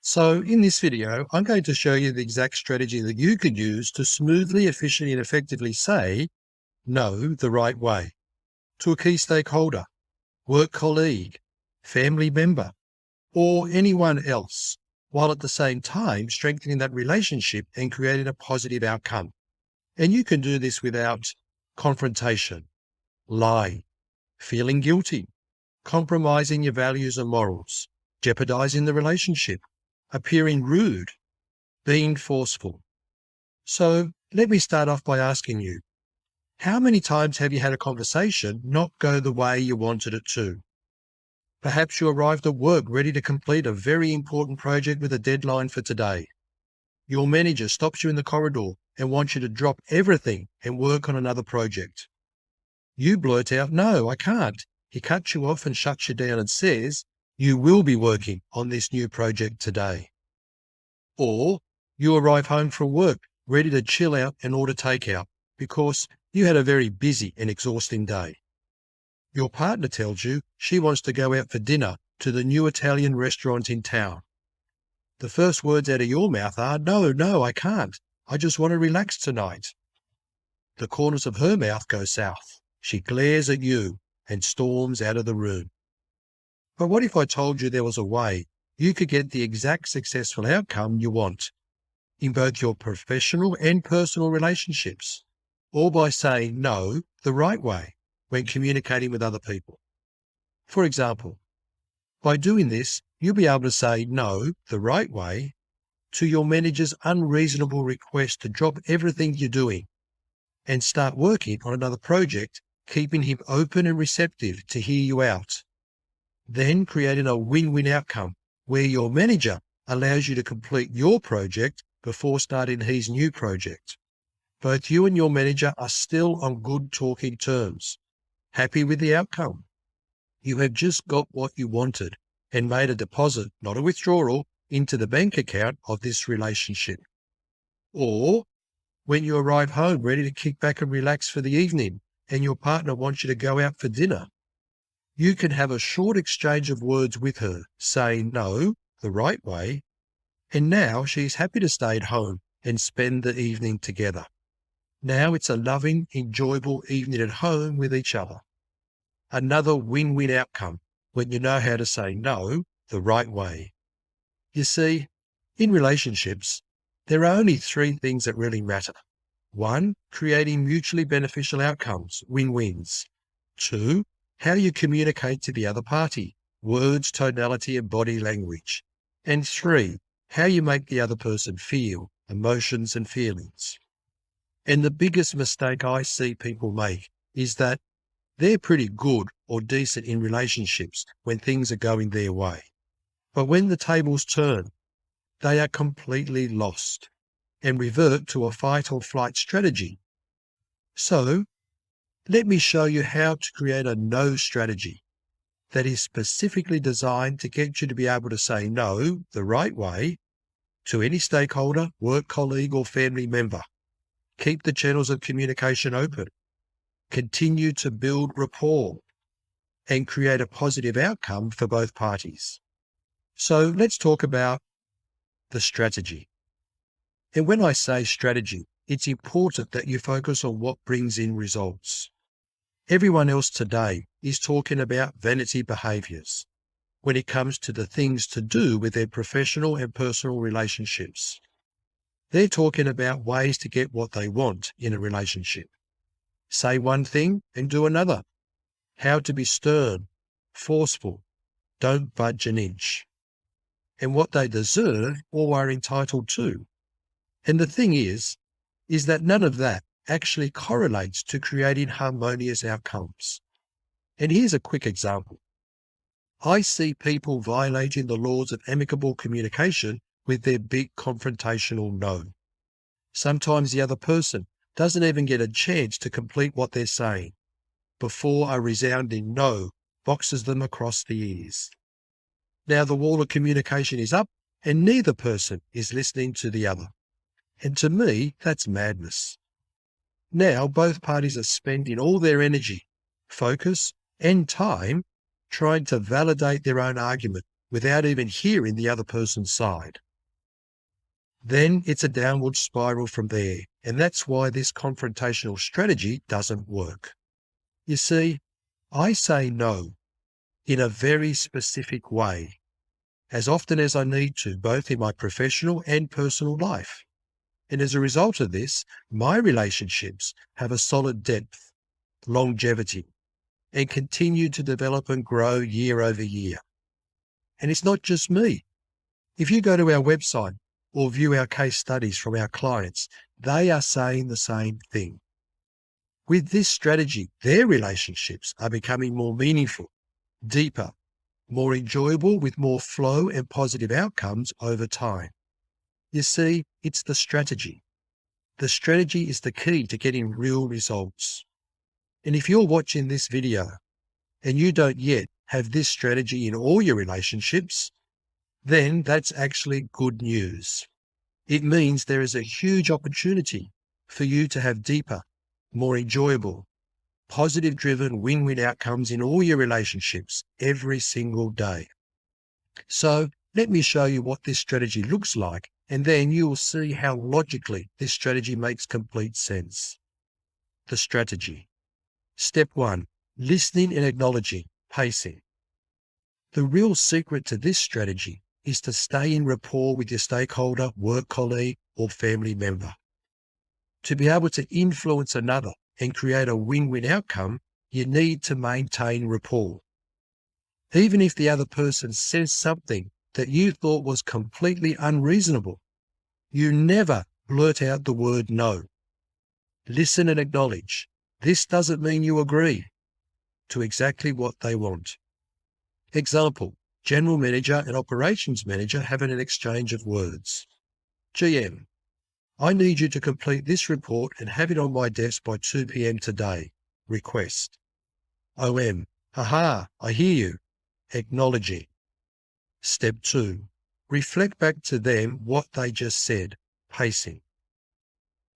So in this video, I'm going to show you the exact strategy that you could use to smoothly, efficiently, and effectively say no the right way to a key stakeholder, work colleague, family member, or anyone else, while at the same time strengthening that relationship and creating a positive outcome. And you can do this without confrontation, lying, feeling guilty, compromising your values and morals, jeopardizing the relationship, appearing rude, being forceful. So let me start off by asking you, how many times have you had a conversation not go the way you wanted it to? Perhaps you arrived at work ready to complete a very important project with a deadline for today. Your manager stops you in the corridor and wants you to drop everything and work on another project. You blurt out, "No, I can't." He cuts you off and shuts you down and says, "You will be working on this new project today." Or you arrive home from work ready to chill out and order takeout because you had a very busy and exhausting day. Your partner tells you she wants to go out for dinner to the new Italian restaurant in town. The first words out of your mouth are, "No, I can't. I just want to relax tonight." The corners of her mouth go south. She glares at you and storms out of the room. But what if I told you there was a way you could get the exact successful outcome you want in both your professional and personal relationships, all by saying no the right way when communicating with other people? For example, by doing this, you'll be able to say no the right way to your manager's unreasonable request to drop everything you're doing and start working on another project, keeping him open and receptive to hear you out. Then creating a win-win outcome where your manager allows you to complete your project before starting his new project. Both you and your manager are still on good talking terms, happy with the outcome. You have just got what you wanted and made a deposit, not a withdrawal, into the bank account of this relationship. Or when you arrive home ready to kick back and relax for the evening and your partner wants you to go out for dinner, you can have a short exchange of words with her, saying no the right way, and now she's happy to stay at home and spend the evening together. Now it's a loving, enjoyable evening at home with each other. Another win-win outcome when you know how to say no the right way. You see, in relationships, there are only three things that really matter. 1, creating mutually beneficial outcomes, win-wins. 2, how you communicate to the other party, words, tonality, and body language. And 3, how you make the other person feel, emotions and feelings. And the biggest mistake I see people make is that they're pretty good or decent in relationships when things are going their way. But when the tables turn, they are completely lost and revert to a fight or flight strategy. So, let me show you how to create a no strategy that is specifically designed to get you to be able to say no the right way to any stakeholder, work colleague, or family member. Keep the channels of communication open. Continue to build rapport and create a positive outcome for both parties. So let's talk about the strategy. And when I say strategy, it's important that you focus on what brings in results. Everyone else today is talking about vanity behaviors when it comes to the things to do with their professional and personal relationships. They're talking about ways to get what they want in a relationship. Say one thing and do another. How to be stern, forceful, don't budge an inch. And what they deserve or are entitled to. And the thing is that none of that actually correlates to creating harmonious outcomes. And here's a quick example. I see people violating the laws of amicable communication with their big confrontational no. Sometimes the other person doesn't even get a chance to complete what they're saying before a resounding no boxes them across the ears. Now the wall of communication is up and neither person is listening to the other. And to me, that's madness. Now both parties are spending all their energy, focus, and time trying to validate their own argument without even hearing the other person's side. Then it's a downward spiral from there, and that's why this confrontational strategy doesn't work. You see, I say no in a very specific way, as often as I need to, both in my professional and personal life. And as a result of this, my relationships have a solid depth, longevity, and continue to develop and grow year over year. And it's not just me. If you go to our website or view our case studies from our clients, they are saying the same thing. With this strategy, their relationships are becoming more meaningful, deeper, more enjoyable, with more flow and positive outcomes over time. You see, it's the strategy. The strategy is the key to getting real results. And if you're watching this video and you don't yet have this strategy in all your relationships, then that's actually good news. It means there is a huge opportunity for you to have deeper, more enjoyable, positive-driven win-win outcomes in all your relationships every single day. So let me show you what this strategy looks like, and then you will see how logically this strategy makes complete sense. The strategy. Step 1, listening and acknowledging, pacing. The real secret to this strategy is to stay in rapport with your stakeholder, work colleague, or family member. To be able to influence another and create a win-win outcome, you need to maintain rapport. Even if the other person says something that you thought was completely unreasonable, you never blurt out the word no. Listen and acknowledge. This doesn't mean you agree to exactly what they want. Example, General Manager and Operations Manager having an exchange of words. GM, I need you to complete this report and have it on my desk by 2 p.m. today. Request. OM, haha, I hear you. Acknowledging. Step 2, reflect back to them what they just said. Pacing.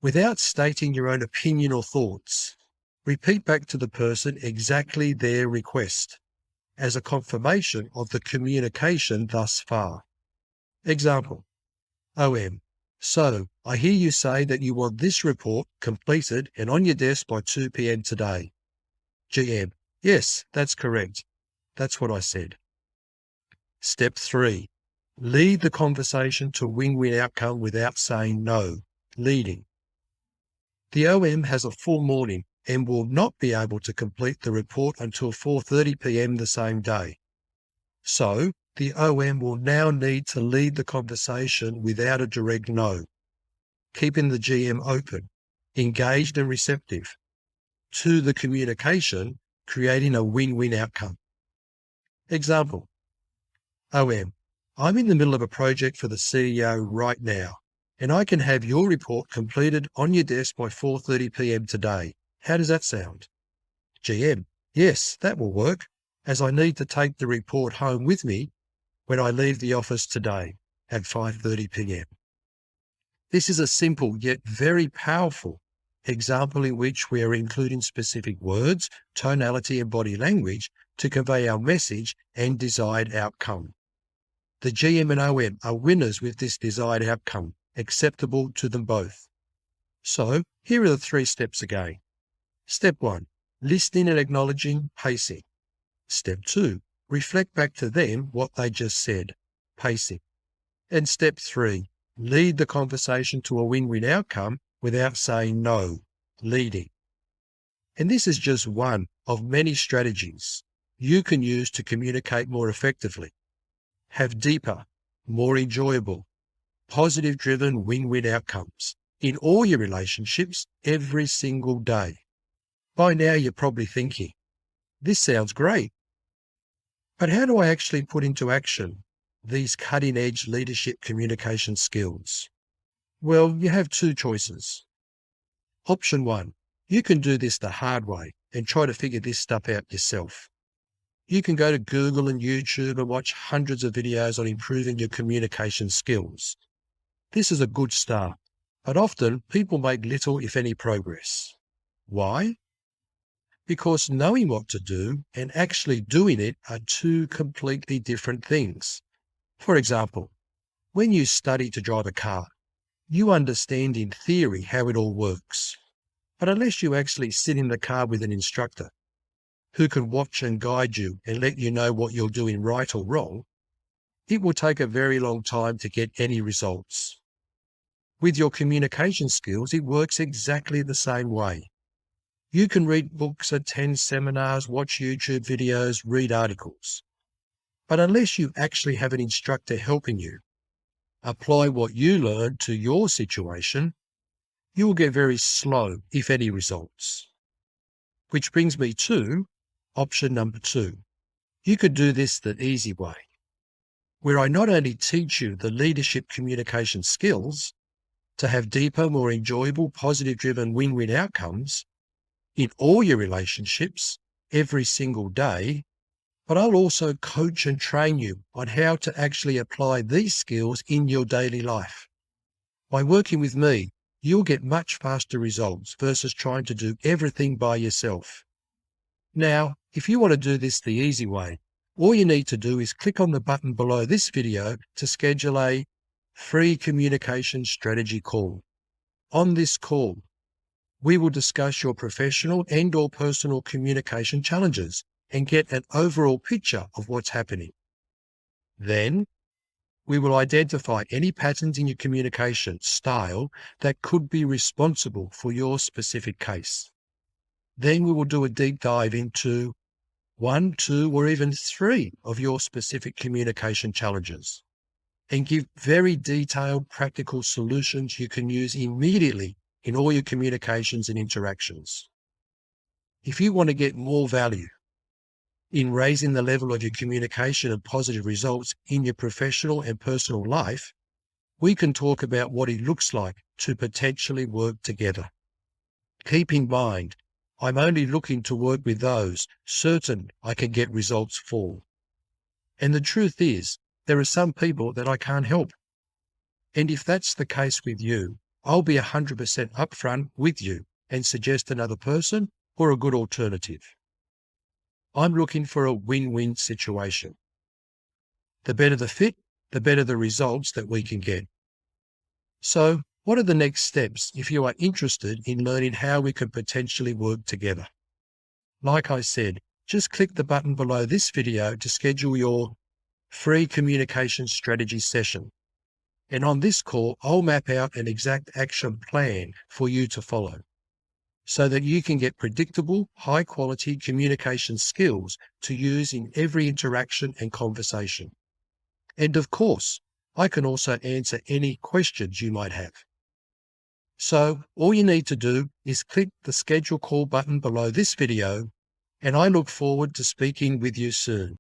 Without stating your own opinion or thoughts, repeat back to the person exactly their request as a confirmation of the communication thus far. Example, OM, so I hear you say that you want this report completed and on your desk by 2 p.m. today. GM, yes, that's correct. That's what I said. Step 3, lead the conversation to win-win outcome without saying no. Leading. The OM has a full morning and will not be able to complete the report until 4:30 p.m. the same day. So, the OM will now need to lead the conversation without a direct no, keeping the GM open, engaged and receptive to the communication, creating a win-win outcome. Example, OM, I'm in the middle of a project for the CEO right now, and I can have your report completed on your desk by 4:30 p.m. today. How does that sound? GM, yes, that will work, as I need to take the report home with me when I leave the office today at 5:30 p.m. This is a simple yet very powerful example in which we are including specific words, tonality, and body language to convey our message and desired outcome. The GM and OM are winners with this desired outcome, acceptable to them both. So, here are the 3 steps again. Step 1, listening and acknowledging, pacing. Step 2, reflect back to them what they just said, pacing. And step 3, lead the conversation to a win-win outcome without saying no, leading. And this is just one of many strategies you can use to communicate more effectively, have deeper, more enjoyable, positive-driven win-win outcomes in all your relationships every single day. By now you're probably thinking, this sounds great, but how do I actually put into action these cutting-edge leadership communication skills? Well, you have 2 choices. Option 1, you can do this the hard way and try to figure this stuff out yourself. You can go to Google and YouTube and watch hundreds of videos on improving your communication skills. This is a good start, but often people make little, if any, progress. Why? Because knowing what to do and actually doing it are 2 completely different things. For example, when you study to drive a car, you understand in theory how it all works. But unless you actually sit in the car with an instructor who can watch and guide you and let you know what you're doing right or wrong, it will take a very long time to get any results. With your communication skills, it works exactly the same way. You can read books, attend seminars, watch YouTube videos, read articles. But unless you actually have an instructor helping you apply what you learn to your situation, you will get very slow, if any, results. Which brings me to option number 2. You could do this the easy way, where I not only teach you the leadership communication skills to have deeper, more enjoyable, positive-driven win-win outcomes in all your relationships every single day, but I'll also coach and train you on how to actually apply these skills in your daily life. By working with me, you'll get much faster results versus trying to do everything by yourself. Now, if you want to do this the easy way, all you need to do is click on the button below this video to schedule a free communication strategy call. On this call, we will discuss your professional and/or personal communication challenges and get an overall picture of what's happening. Then, we will identify any patterns in your communication style that could be responsible for your specific case. Then we will do a deep dive into 1, 2, or even 3 of your specific communication challenges and give very detailed practical solutions you can use immediately in all your communications and interactions. If you want to get more value in raising the level of your communication and positive results in your professional and personal life, we can talk about what it looks like to potentially work together. Keep in mind, I'm only looking to work with those certain I can get results for. And the truth is, there are some people that I can't help. And if that's the case with you, I'll be 100% upfront with you and suggest another person or a good alternative. I'm looking for a win-win situation. The better the fit, the better the results that we can get. So, what are the next steps if you are interested in learning how we could potentially work together? Like I said, just click the button below this video to schedule your free communication strategy session. And on this call, I'll map out an exact action plan for you to follow so that you can get predictable, high-quality communication skills to use in every interaction and conversation. And of course, I can also answer any questions you might have. So all you need to do is click the schedule call button below this video, and I look forward to speaking with you soon.